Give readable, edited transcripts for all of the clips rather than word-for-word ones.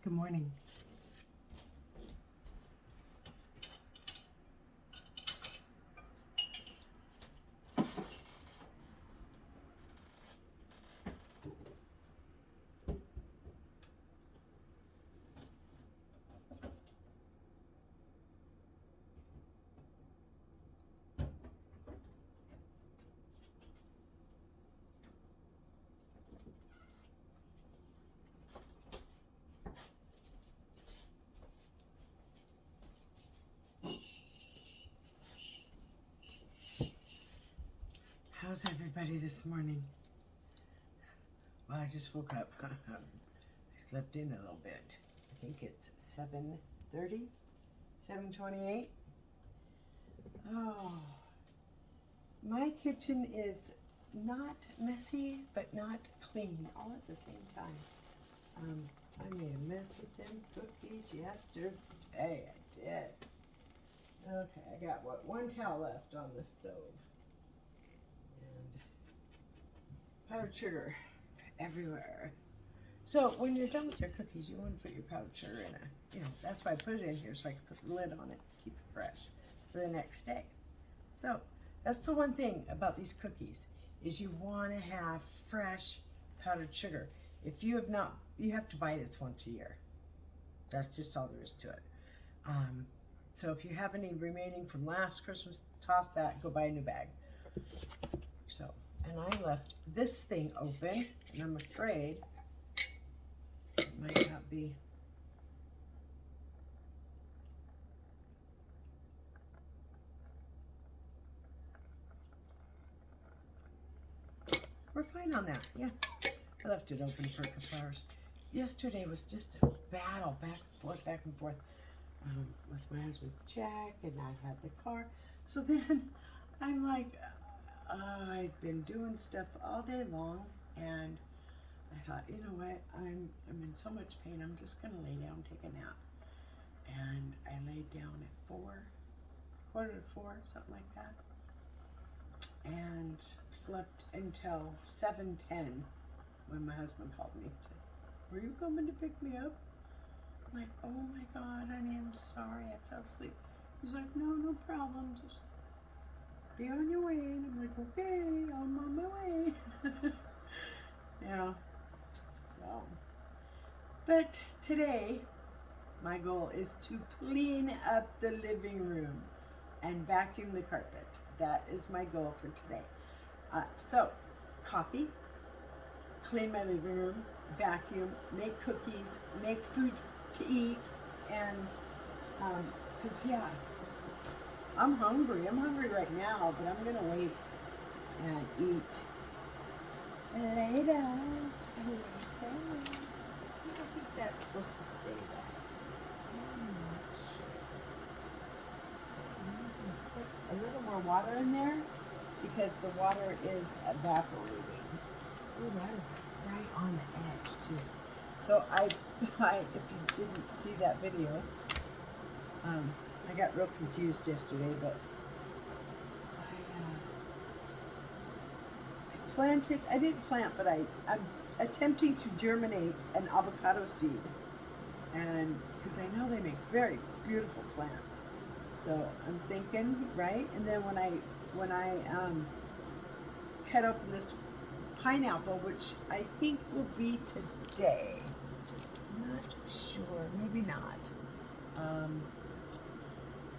Good morning. How's everybody this morning? Well, I just woke up. I slept in a little bit. I think it's 7:30, 7:28. Oh, my kitchen is not messy, but not clean, all at the same time. I made a mess with them cookies yesterday. I did. Okay, I got one towel left on the stove. And powdered sugar everywhere. So when you're done with your cookies, you want to put your powdered sugar in that's why I put it in here, so I can put the lid on it, keep it fresh for the next day. So that's the one thing about these cookies, is you want to have fresh powdered sugar. If you have not, you have to buy this once a year. That's just all there is to it. So if you have any remaining from last Christmas, toss that, go buy a new bag. So, and I left this thing open, and I'm afraid it might not be. We're fine on that, yeah. I left it open for a couple hours. Yesterday was just a battle, back and forth, with my husband Jack, and I had the car. So then I'm like, I'd been doing stuff all day long, and I thought, you know what, I'm in so much pain, I'm just gonna lay down, take a nap. And I laid down at 4:45, something like that, and slept until 7:10 when my husband called me and said, "Were you coming to pick me up?" I'm like, "Oh my God, honey, I'm sorry, I fell asleep." He's like, "No problem, just be on your way." And I'm like, "Okay, I'm on my way." Yeah. So, but today, my goal is to clean up the living room and vacuum the carpet. That is my goal for today. So, coffee, clean my living room, vacuum, make cookies, make food to eat, and because I'm hungry. I'm hungry right now, but I'm gonna wait and eat later. I think that's supposed to stay that. Put a little more water in there because the water is evaporating. Ooh, that is right on the edge too. So I if you didn't see that video, I got real confused yesterday, but I didn't plant, but I'm attempting to germinate an avocado seed, and because I know they make very beautiful plants. So I'm thinking, right? And then when I cut open this pineapple, which I think will be today. I'm not sure, maybe not.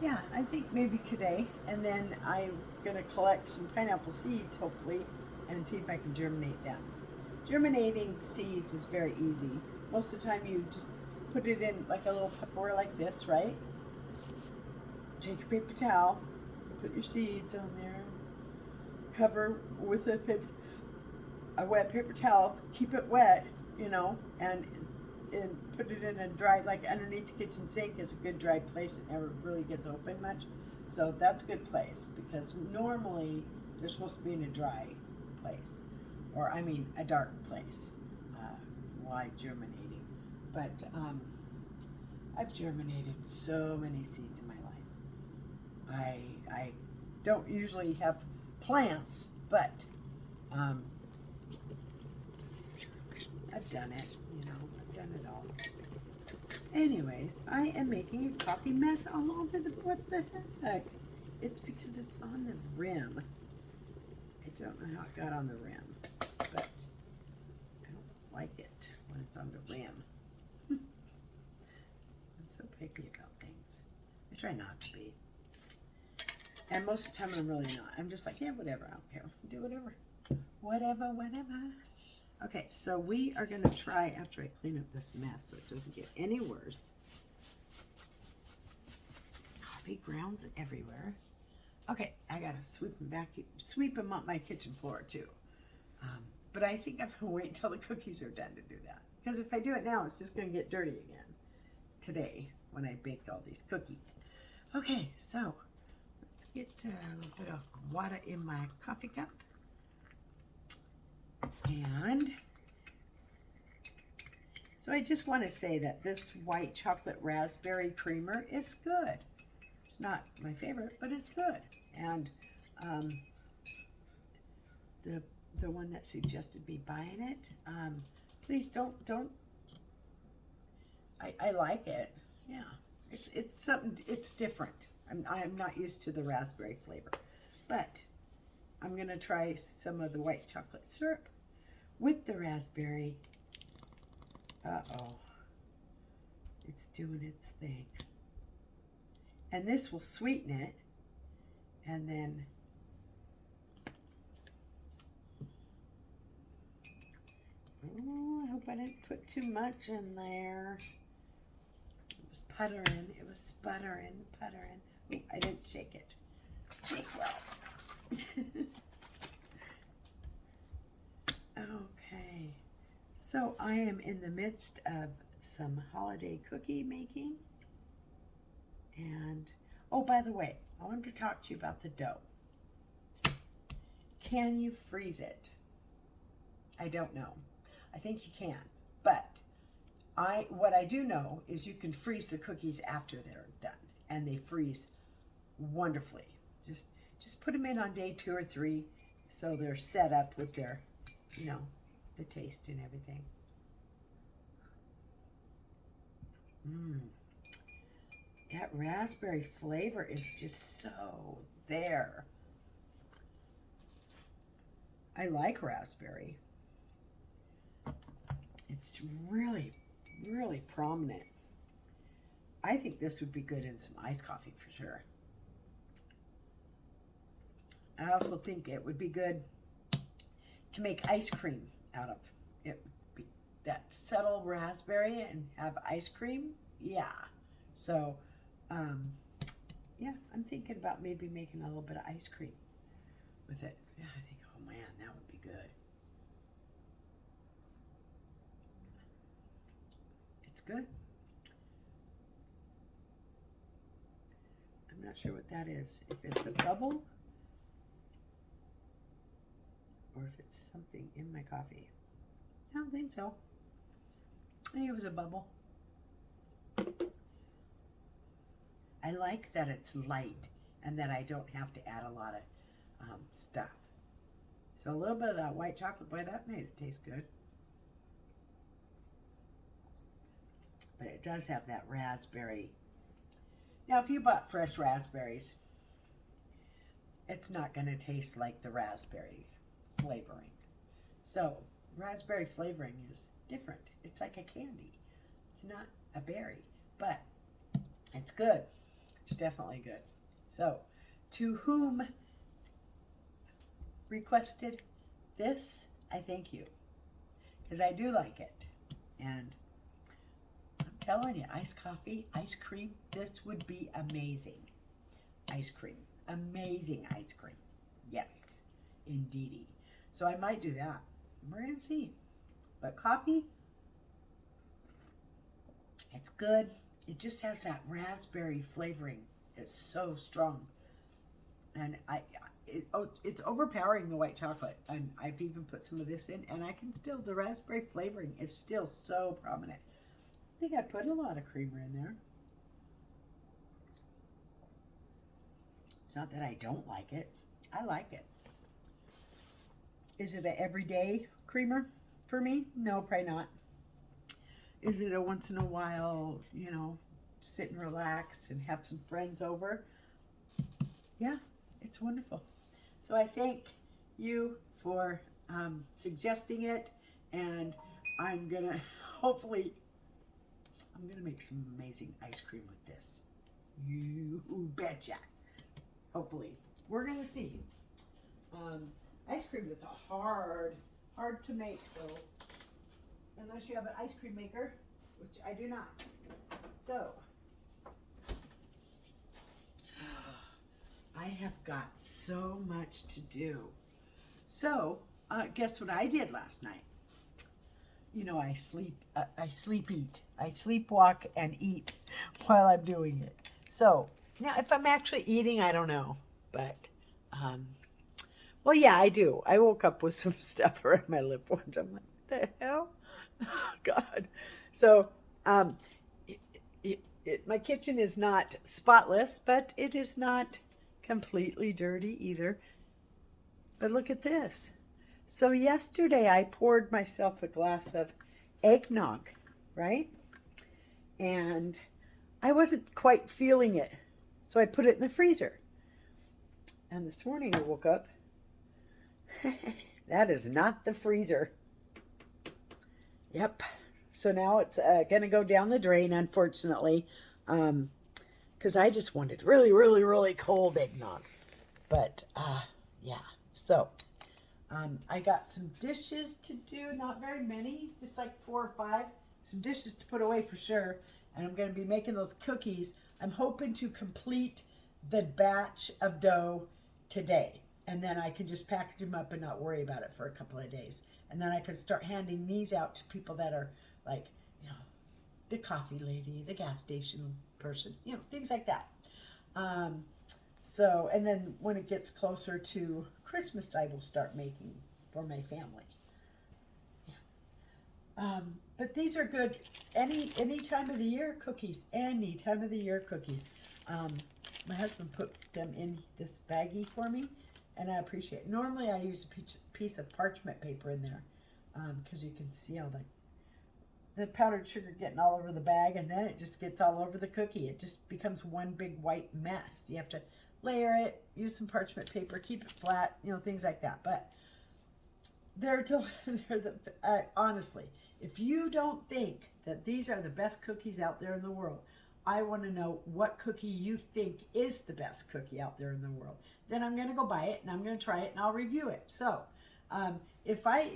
Yeah, I think maybe today. And then I'm gonna collect some pineapple seeds, hopefully, and see if I can germinate them. Germinating seeds is very easy. Most of the time you just put it in like a little Tupperware like this, right? Take your paper towel, put your seeds on there, cover with a wet paper towel, keep it wet, and put it in a dry, like underneath the kitchen sink is a good dry place. It never really gets open much. So that's a good place, because normally they're supposed to be in a dry place, or I mean a dark place, while germinating. But I've germinated so many seeds in my life. I don't usually have plants, but I've done it, I've done it all. Anyways, I am making a coffee mess all over the, what the heck? It's because it's on the rim. I don't know how it got on the rim, but I don't like it when it's on the rim. I'm so picky about things. I try not to be. And most of the time I'm really not. I'm just like, yeah, whatever, I don't care. Do whatever. Whatever. Okay, so we are gonna try, after I clean up this mess so it doesn't get any worse. Coffee grounds everywhere. Okay, I gotta sweep them up my kitchen floor too. But I think I'm gonna wait until the cookies are done to do that. Because if I do it now, it's just gonna get dirty again today when I baked all these cookies. Okay, so let's get a little bit of water in my coffee cup. And so I just want to say that this white chocolate raspberry creamer is good. It's not my favorite, but it's good. And the one that suggested me buying it, please don't. I like it. Yeah, it's something. It's different. I'm not used to the raspberry flavor, but I'm gonna try some of the white chocolate syrup with the raspberry. Uh-oh. It's doing its thing. And this will sweeten it. And then I hope I didn't put too much in there. It was puttering. It was puttering. Oh, I didn't shake it. Shake well. Okay. So I am in the midst of some holiday cookie making. And, oh, by the way, I wanted to talk to you about the dough. Can you freeze it? I don't know. I think you can. But what I do know is you can freeze the cookies after they're done. And they freeze wonderfully. Just put them in on day 2 or 3 so they're set up with their, the taste and everything. That raspberry flavor is just so there. I like raspberry. It's really, really prominent. I think this would be good in some iced coffee for sure. I also think it would be good to make ice cream out of. It would be that subtle raspberry and have ice cream. Yeah. So, yeah, I'm thinking about maybe making a little bit of ice cream with it. Yeah, I think, oh man, that would be good. It's good. I'm not sure what that is. If it's a bubble or if it's something in my coffee. I don't think so. I think it was a bubble. I like that it's light and that I don't have to add a lot of stuff. So a little bit of that white chocolate, boy, that made it taste good. But it does have that raspberry. Now, if you bought fresh raspberries, it's not going to taste like the raspberry flavoring. So raspberry flavoring is different. It's like a candy. It's not a berry, but it's good. It's definitely good. So, to whom requested this, I thank you. Because I do like it. And I'm telling you, iced coffee, ice cream, this would be amazing. Ice cream. Amazing ice cream. Yes, indeedy. So I might do that. We're going to see. But coffee, it's good. It just has that raspberry flavoring. It's so strong. And it's overpowering the white chocolate. And I've even put some of this in. And I can still, the raspberry flavoring is still so prominent. I think I put a lot of creamer in there. It's not that I don't like it. I like it. Is it an everyday creamer for me? No, probably not. is it a once in a while, sit and relax and have some friends over? Yeah, it's wonderful. So I thank you for suggesting it, and I'm gonna hopefully I'm gonna make some amazing ice cream with this. You betcha. Hopefully, we're gonna see. Ice cream is hard to make though, unless you have an ice cream maker, which I do not. So, I have got so much to do. So, guess what I did last night? I sleepwalk and eat while I'm doing it. So, now if I'm actually eating, I don't know. But, well, yeah, I do. I woke up with some stuff around my lip once. I'm like, the hell? Oh, God. So, my kitchen is not spotless, but it is not completely dirty either. But look at this. So yesterday I poured myself a glass of eggnog, right? And I wasn't quite feeling it. So I put it in the freezer. And this morning I woke up. That is not the freezer. Yep. So now it's going to go down the drain, unfortunately, because I just wanted really, really, really cold eggnog. But, yeah. So, I got some dishes to do, not very many, just like 4 or 5. Some dishes to put away for sure. And I'm going to be making those cookies. I'm hoping to complete the batch of dough today. And then I can just package them up and not worry about it for a couple of days. And then I can start handing these out to people that are like, the coffee lady, the gas station person, things like that. So, and then when it gets closer to Christmas, I will start making for my family. Yeah. But these are good any time of the year cookies. Any time of the year cookies. My husband put them in this baggie for me, and I appreciate it. Normally, I use a piece of parchment paper in there because you can see all the powdered sugar getting all over the bag, and then it just gets all over the cookie. It just becomes one big white mess. You have to layer it, use some parchment paper, keep it flat, things like that. But honestly, if you don't think that these are the best cookies out there in the world, I want to know what cookie you think is the best cookie out there in the world. Then I'm going to go buy it and I'm going to try it and I'll review it. So, if I,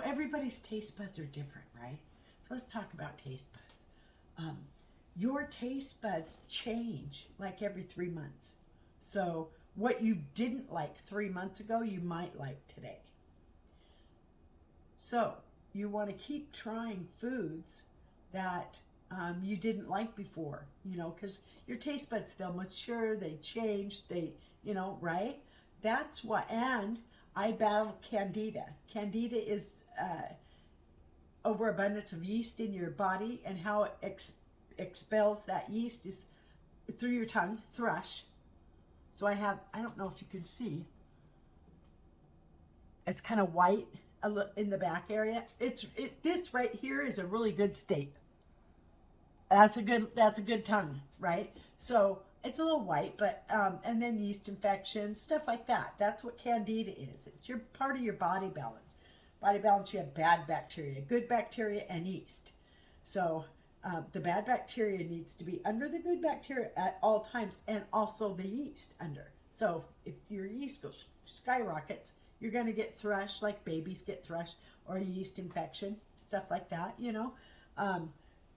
everybody's taste buds are different, right? So let's talk about taste buds. Your taste buds change like every 3 months. So what you didn't like 3 months ago, you might like today. So you want to keep trying foods that you didn't like before, because your taste buds, they'll mature, they change, right? That's why, and I battle Candida. Candida is overabundance of yeast in your body, and how it expels that yeast is through your tongue, thrush. So I don't know if you can see, it's kind of white in the back area. This right here is a really good state. That's a good tongue, right? So it's a little white, but and then yeast infection, stuff like that. That's what Candida is. It's your part of your body balance. Body balance, you have bad bacteria, good bacteria, and yeast. So the bad bacteria needs to be under the good bacteria at all times, and also the yeast under. So if your yeast goes skyrockets, you're going to get thrush, like babies get thrush, or a yeast infection, stuff like that,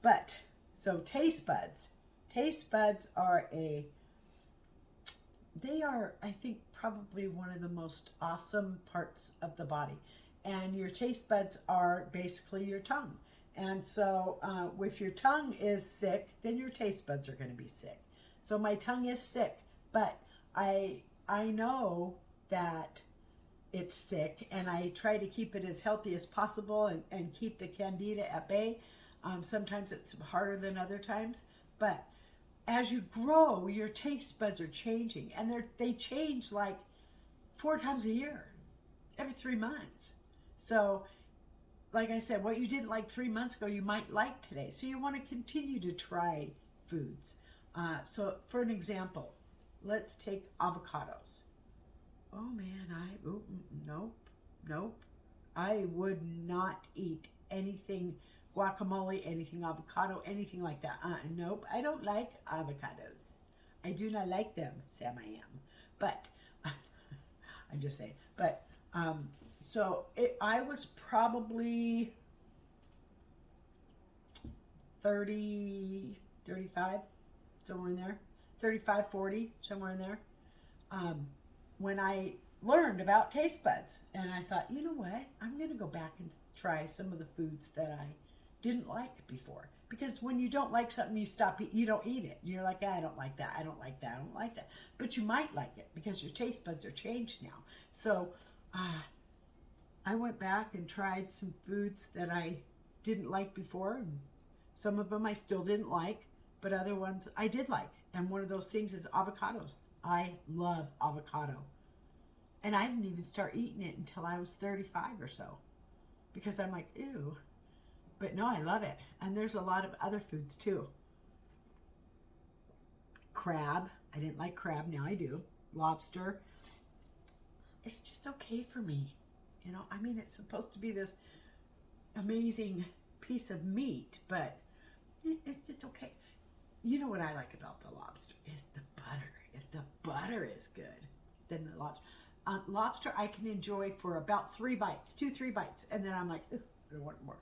But so taste buds are I think, probably one of the most awesome parts of the body. And your taste buds are basically your tongue. And so if your tongue is sick, then your taste buds are going to be sick. So my tongue is sick, but I know that it's sick, and I try to keep it as healthy as possible and keep the Candida at bay. Sometimes it's harder than other times, but as you grow, your taste buds are changing, and they change like 4 times a year, every 3 months. So like I said, what you didn't like 3 months ago, you might like today. So you want to continue to try foods. So for an example, let's take avocados. Oh man, nope. I would not eat anything guacamole, anything avocado, anything like that. Nope, I don't like avocados. I do not like them, Sam. I am, but I'm just saying. But I was probably 30, 35, somewhere in there, 35, 40, somewhere in there. When I learned about taste buds, and I thought, you know what, I'm going to go back and try some of the foods that I didn't like before. Because when you don't like something, you don't eat it. You're like, I don't like that, I don't like that, I don't like that. But you might like it because your taste buds are changed now. So I went back and tried some foods that I didn't like before, and some of them I still didn't like, but other ones I did like. And one of those things is avocados. I love avocado. And I didn't even start eating it until I was 35 or so, because I'm like, ew. But no, I love it. And there's a lot of other foods too. Crab. I didn't like crab. Now I do. Lobster. It's just okay for me. You know, I mean, it's supposed to be this amazing piece of meat, but it's just okay. You know what I like about the lobster is the butter. If the butter is good, then the lobster. Lobster I can enjoy for about 3 bites, 2-3 bites, and then I'm like, I don't want more.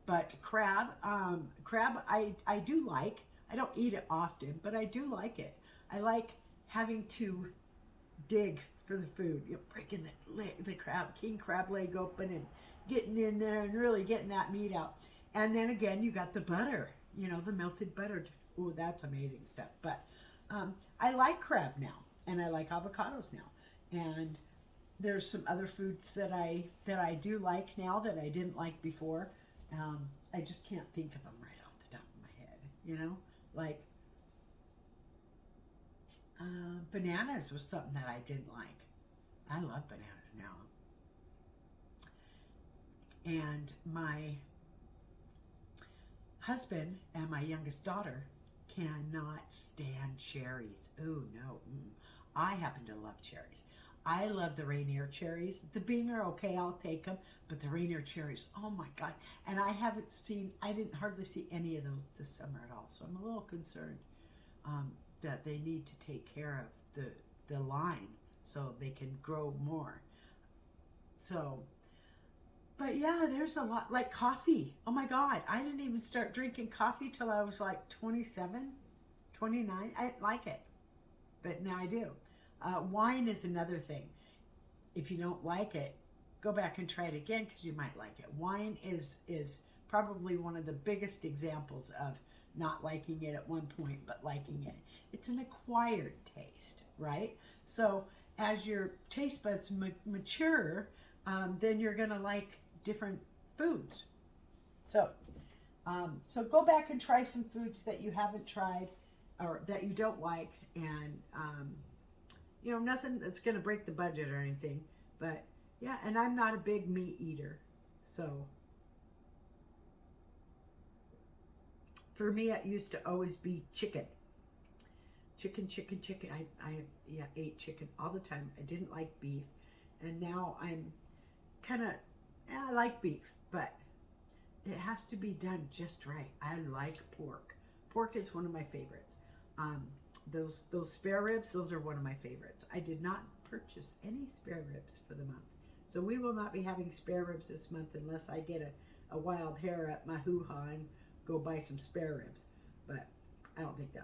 But crab I do like. I don't eat it often, but I do like it. I like having to dig for the food. You know, breaking the king crab leg open and getting in there and really getting that meat out. And then again, you got the butter. You know, the melted butter. Oh, that's amazing stuff. But I like crab now, and I like avocados now, and there's some other foods that I do like now that I didn't like before. I just can't think of them right off the top of my head. You know, like bananas was something that I didn't like. I love bananas now. And my husband and my youngest daughter cannot stand cherries. Oh no. I happen to love cherries. I love the Rainier cherries. The Bing are okay, I'll take them, but the Rainier cherries, oh my God. And I didn't hardly see any of those this summer at all. So I'm a little concerned that they need to take care of the line so they can grow more. So, but yeah, there's a lot, like coffee. Oh my God, I didn't even start drinking coffee till I was like 27, 29. I didn't like it, but now I do. Wine is another thing. If you don't like it, go back and try it again because you might like it. Wine is probably one of the biggest examples of not liking it at one point, but liking it. It's an acquired taste, right? So as your taste buds mature, then you're gonna like different foods. So go back and try some foods that you haven't tried or that you don't like, and you know, nothing that's going to break the budget or anything. But yeah, and I'm not a big meat eater. So for me, it used to always be chicken. Chicken. I ate chicken all the time. I didn't like beef. And now I'm kind of, I like beef, but it has to be done just right. I like pork. Pork is one of my favorites. Those spare ribs, those are one of my favorites. I did not purchase any spare ribs for the month. So we will not be having spare ribs this month unless I get a wild hair up my hoo-ha and go buy some spare ribs. But I don't think that